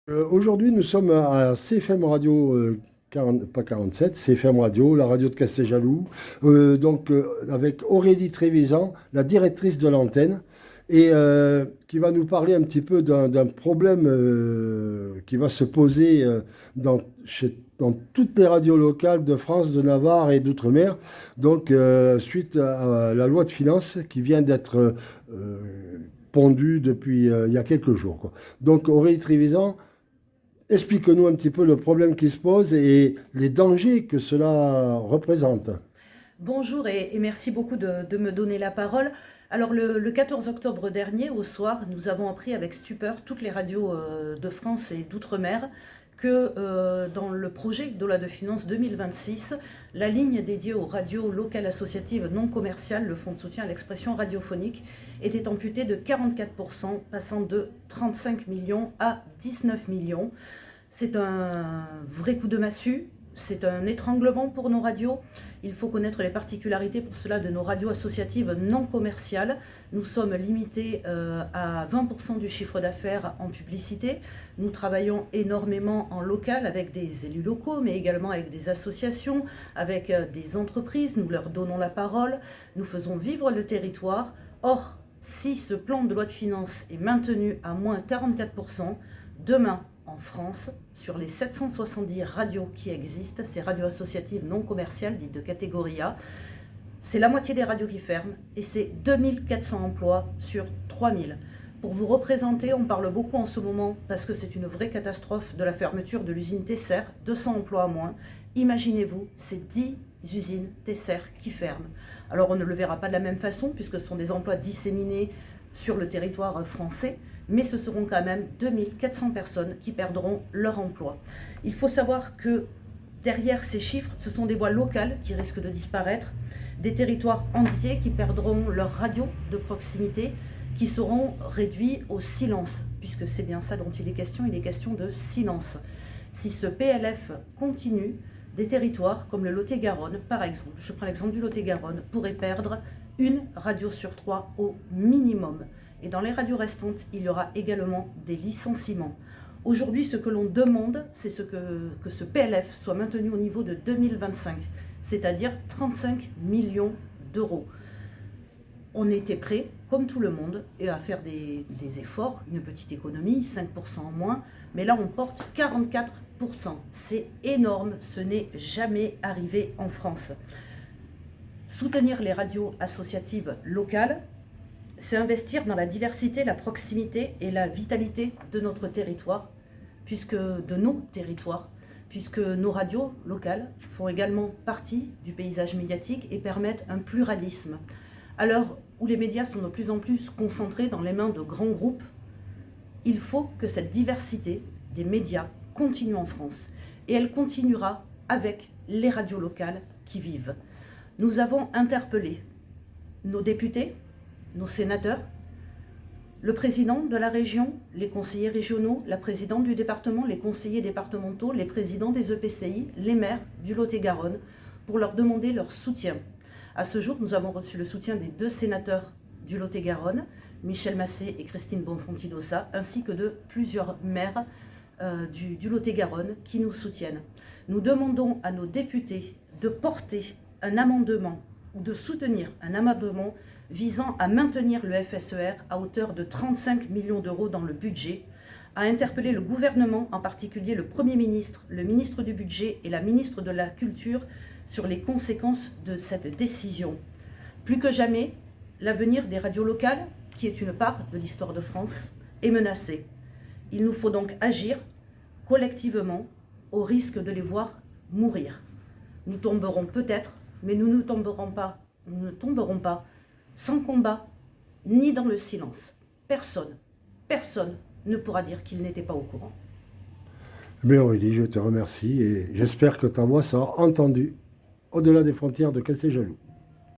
Aujourd'hui, nous sommes à CFM Radio, pas 47, CFM Radio, la radio de Casteljaloux, avec Aurélie Trévisan, la directrice de l'antenne, qui va nous parler un petit peu d'un problème qui va se poser dans toutes les radios locales de France, de Navarre et d'Outre-mer, suite à la loi de finances qui vient d'être pondue depuis il y a quelques jours, quoi. Donc, Aurélie Trévisan, explique-nous un petit peu le problème qui se pose et les dangers que cela représente. Bonjour et merci beaucoup de me donner la parole. Alors le 14 octobre dernier, au soir, nous avons appris avec stupeur, toutes les radios de France et d'outre-mer, que dans le projet de loi de finances 2026, la ligne dédiée aux radios locales associatives non commerciales, le fonds de soutien à l'expression radiophonique, était amputée de 44%, passant de 35 millions à 19 millions. C'est un vrai coup de massue. C'est un étranglement pour nos radios. Il faut connaître les particularités pour cela de nos radios associatives non commerciales. Nous sommes limités à 20% du chiffre d'affaires en publicité. Nous travaillons énormément en local avec des élus locaux, mais également avec des associations, avec des entreprises. Nous leur donnons la parole. Nous faisons vivre le territoire. Or, si ce plan de loi de finances est maintenu à moins 44%, demain, en France, sur les 770 radios qui existent, ces radios associatives non commerciales, dites de catégorie A, c'est la moitié des radios qui ferment et c'est 2400 emplois sur 3000. Pour vous représenter, on parle beaucoup en ce moment, parce que c'est une vraie catastrophe, de la fermeture de l'usine Tesser, 200 emplois à moins. Imaginez-vous, c'est 10 usines Tesser qui ferment. Alors on ne le verra pas de la même façon, puisque ce sont des emplois disséminés sur le territoire français, mais ce seront quand même 2400 personnes qui perdront leur emploi. Il faut savoir que derrière ces chiffres, ce sont des voix locales qui risquent de disparaître, des territoires entiers qui perdront leur radio de proximité, qui seront réduits au silence, puisque c'est bien ça dont il est question de silence. Si ce PLF continue, des territoires comme le Lot-et-Garonne, par exemple, je prends l'exemple du Lot-et-Garonne, pourraient perdre une radio sur 3 au minimum. Et dans les radios restantes, il y aura également des licenciements. Aujourd'hui, ce que l'on demande, c'est que ce PLF soit maintenu au niveau de 2025, c'est-à-dire 35 millions d'euros. On était prêt, comme tout le monde, à faire des efforts, une petite économie, 5% en moins, mais là on porte 44%. C'est énorme, ce n'est jamais arrivé en France. Soutenir les radios associatives locales, c'est investir dans la diversité, la proximité et la vitalité de notre territoire, puisque nos radios locales font également partie du paysage médiatique et permettent un pluralisme. À l'heure où les médias sont de plus en plus concentrés dans les mains de grands groupes, il faut que cette diversité des médias continue en France. Et elle continuera avec les radios locales qui vivent. Nous avons interpellé nos députés, nos sénateurs, le président de la région, les conseillers régionaux, la présidente du département, les conseillers départementaux, les présidents des EPCI, les maires du Lot-et-Garonne, pour leur demander leur soutien. À ce jour, nous avons reçu le soutien des 2 sénateurs du Lot-et-Garonne, Michel Massé et Christine Bonfanti-Dossat, ainsi que de plusieurs maires du Lot-et-Garonne qui nous soutiennent. Nous demandons à nos députés de porter un amendement ou de soutenir un amendement visant à maintenir le FSER à hauteur de 35 millions d'euros dans le budget, à interpeller le gouvernement, en particulier le Premier ministre, le ministre du Budget et la ministre de la Culture sur les conséquences de cette décision. Plus que jamais, l'avenir des radios locales, qui est une part de l'histoire de France, est menacé. Il nous faut donc agir collectivement au risque de les voir mourir. Nous tomberons peut-être, mais nous ne tomberons pas sans combat, ni dans le silence. Personne ne pourra dire qu'il n'était pas au courant. Mais Aurélie, je te remercie et j'espère que ta voix sera entendue au-delà des frontières de Casteljaloux.